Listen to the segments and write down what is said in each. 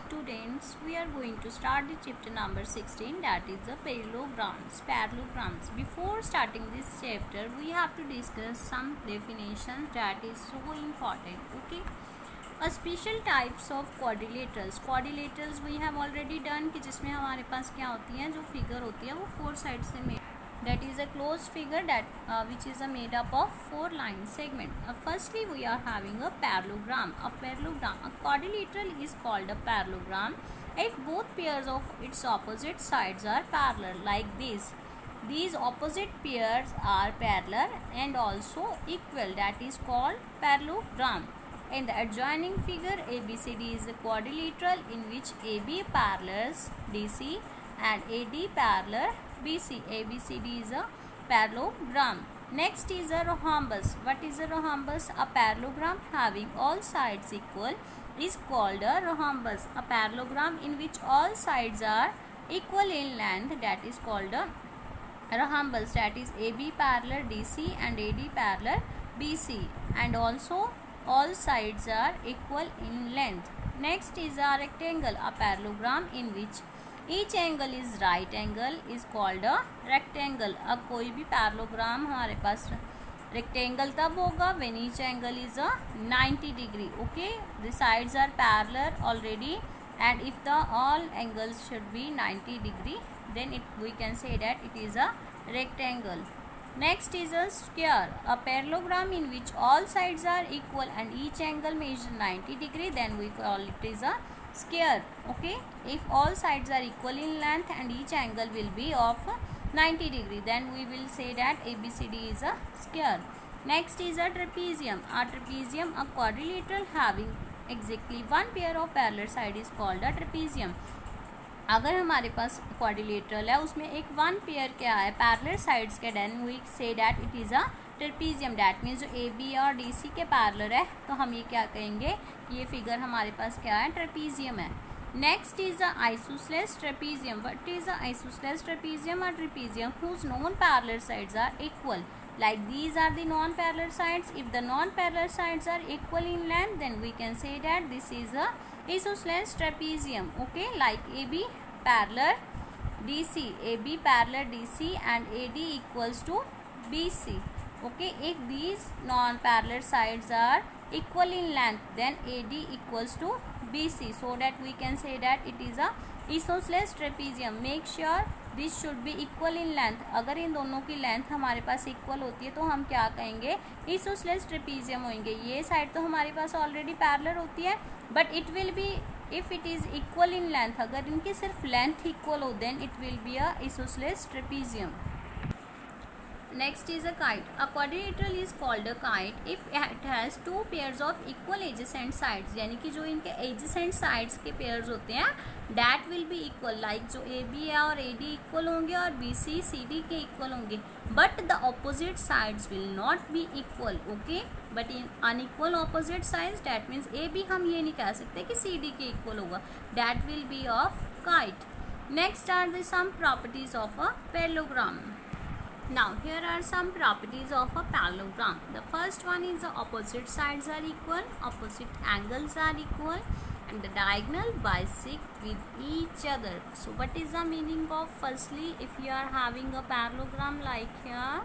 students, we are going to start the chapter number 16, that is the parallelograms. Before starting this chapter, we have to discuss some definitions that is so important. Okay, a special types of quadrilaterals we have already done कि जिसमें हमारे पास क्या होती है, जो figure होती है वो फोर साइड से made, that is a closed figure that which is made up of four line segment. Firstly, we are having a parallelogram. A quadrilateral is called a parallelogram if both pairs of its opposite sides are parallel, like this. These opposite pairs are parallel and also equal, that is called parallelogram. In the adjoining figure, ABCD is a quadrilateral in which AB parallels DC and AD parallel BC. ABCD is a parallelogram. Next is a rhombus. What is a rhombus? A parallelogram having all sides equal is called a rhombus. A parallelogram in which all sides are equal in length, that is called a rhombus. That is AB parallel DC and AD parallel BC, and also all sides are equal in length. Next is a rectangle. A parallelogram in which each angle is right angle is called a rectangle. अब कोई भी parallelogram हमारे पास rectangle तब होगा when each angle is a 90 degree. Okay, the sides are parallel already, and if the all angles should be 90 degree, then we can say that it is a rectangle. Next is a square. A parallelogram in which all sides are equal and each angle measures 90 degree, then we call it is a square. Okay, if all sides are equal in length and each angle will be of 90 degree, then we will say that ABCD is a square. Next is a trapezium. A trapezium, a quadrilateral having exactly one pair of parallel sides, is called a trapezium. अगर हमारे पास quadrilateral है उसमें एक one pair क्या है parallel sides के, then we say that it is a trapezium. That means जो A B और डी सी के पैरेलल है तो हम ये क्या कहेंगे, ये फिगर हमारे पास क्या है, ट्रेपीजियम है. Next is a isosceles trapezium. What is a isosceles trapezium? और trapezium whose non parallel sides are equal, like these are the non-parallel sides. If the non-parallel sides are equal in length, then we can say that this is a isosceles trapezium. Okay, like AB parallel DC, AB parallel DC and AD equals to BC. Okay, if these non-parallel sides are equal in length, then AD equals to BC, so that we can say that it is a isosceles trapezium. Make sure this should be equal in length. अगर इन दोनों की length हमारे पास equal होती है तो हम क्या कहेंगे, इसोसेलेस ट्रेपीजियम होंगे. ये साइड तो हमारे पास ऑलरेडी पैरेलल होती है, but it will be if it is equal in length, अगर इनकी सिर्फ लेंथ इक्वल हो then it will be a isosceles trapezium. Next is a kite. A quadrilateral is called a kite if it has two pairs of equal adjacent sides. यानी कि जो इनके adjacent sides के pairs होते हैं that will be equal. Like जो AB है और AD equal होंगे और BC CD के equal होंगे. But the opposite sides will not be equal. Okay? But in unequal opposite sides, that means AB हम ये नहीं कह सकते कि CD के equal होगा. That will be of kite. Next are the some properties of a parallelogram. Now here are some properties of a parallelogram. The first one is the opposite sides are equal, opposite angles are equal, and the diagonal bisect with each other. So what is the meaning of, firstly, if you are having a parallelogram like here,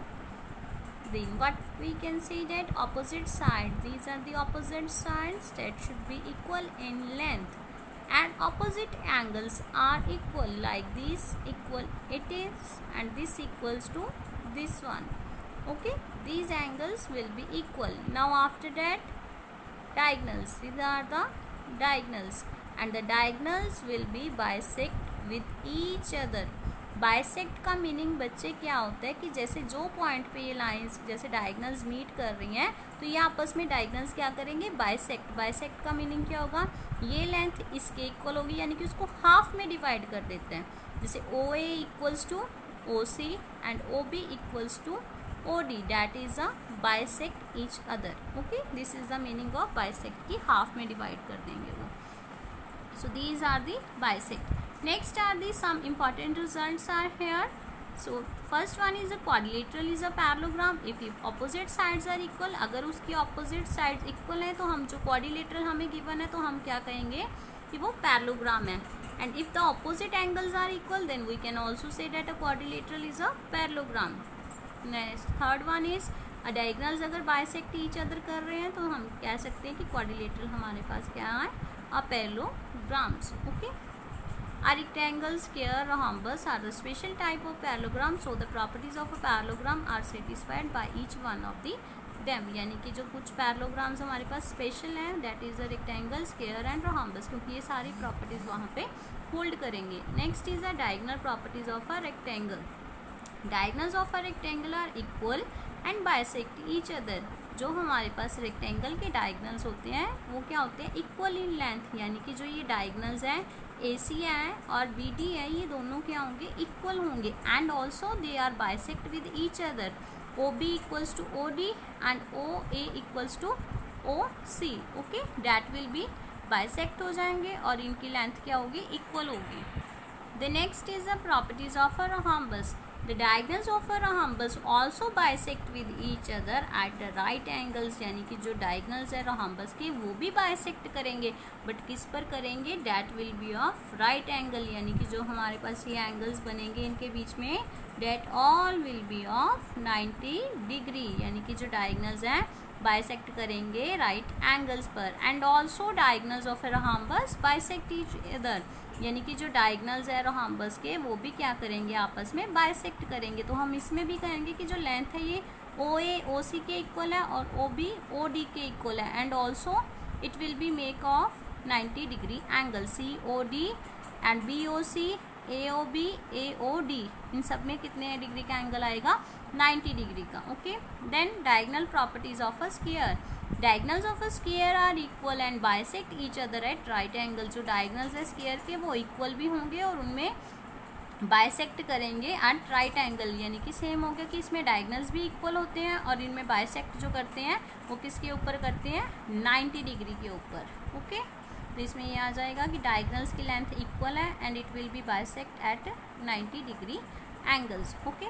then what we can say that opposite sides, these are the opposite sides that should be equal in length, and opposite angles are equal, like this equal it is and this equals to this one. Okay, these angles will be equal. Now after that, diagonals, these are the diagonals, and the diagonals will be bisect with each other. Bisect का meaning बच्चे क्या होता है कि जैसे जो point पे ये लाइंस जैसे डायगनल्स मीट कर रही हैं तो ये आपस में डायगनल्स क्या करेंगे, बाइसेक्ट. बाइसेक्ट का मीनिंग क्या होगा, ये लेंथ इसके इक्वल होगी, यानी कि उसको हाफ में डिवाइड कर देते हैं. जैसे O A equals to O C and O B equals to O D, that is a bisect each other. Okay, this is the meaning of bisect की हाफ में डिवाइड कर देंगे वो. So these are the bisect. Next are the some important results are here. So first one is a quadrilateral is a parallelogram if opposite sides are equal. अगर उसकी opposite sides equal है तो हम जो quadrilateral हमें given है तो हम क्या कहेंगे, कि वो पैरेललोग्राम है. And if the opposite angles are equal then we can also say that a quadrilateral is a parallelogram. Next third one is diagonals अगर बाइसेक्ट ईच अदर कर रहे हैं तो हम कह सकते हैं कि क्वाड्रिलेटरल हमारे पास क्या है, a parallelograms. Okay. A rectangle, square, rhombus are the special type of parallelogram, so the properties of a parallelogram are satisfied by each one of the them. यानी कि जो कुछ पैरेललोग्राम्स हमारे पास स्पेशल हैं, that is a rectangle, square and rhombus, क्योंकि ये सारी प्रॉपर्टीज़ वहाँ पे होल्ड करेंगे. Next is a diagonal properties of a rectangle. Diagonals of a rectangle are equal and bisect each other. जो हमारे पास रेक्टेंगल के डायगोनल्स होते हैं वो क्या होते हैं, इक्वल इन लेंथ. यानी कि जो ये डायगोनल्स हैं AC है और BD है, ये दोनों क्या होंगे, इक्वल होंगे. And also they are bisect with each other. OB equals to OD and OA equals to OC. Okay, that will be bisect हो जाएंगे और इनकी लेंथ क्या होगी, इक्वल होगी. The next is the properties of a rhombus. The diagonals of a rhombus also bisect with each other at the right angles. यानी कि जो diagonals है rhombus के वो भी bisect करेंगे, बट किस पर करेंगे, that will be of right angle. यानी कि जो हमारे पास ये angles बनेंगे इनके बीच में, that all will be of 90 degree. यानी कि जो diagonals हैं bisect करेंगे right angles पर. And also diagonals of a rhombus bisect each other. यानी कि जो डायगोनल्स है rhombus के वो भी क्या करेंगे, आपस में बाइसेक्ट करेंगे. तो हम इसमें भी कहेंगे कि जो लेंथ है ये OA OC के इक्वल है और OB OD के इक्वल है. And also it will be make of 90 degree angle. COD and BOC AOB AOD इन सब में कितने डिग्री का एंगल आएगा, 90 डिग्री का. Okay. Then diagonal properties of a square. Diagonals of a square are equal and bisect each other at right angle. जो diagonals है square के वो इक्वल भी होंगे और उनमें बाइसेक्ट करेंगे एट राइट एंगल. यानी कि सेम हो गया कि इसमें डायगोनल्स भी इक्वल होते हैं और इनमें बाइसेक्ट जो करते हैं वो किसके ऊपर करते हैं, 90 डिग्री के ऊपर. ओके. तो इसमें ये आ जाएगा कि डायगोनल्स की लेंथ इक्वल है and it will be bisect at 90 degree angles. Okay.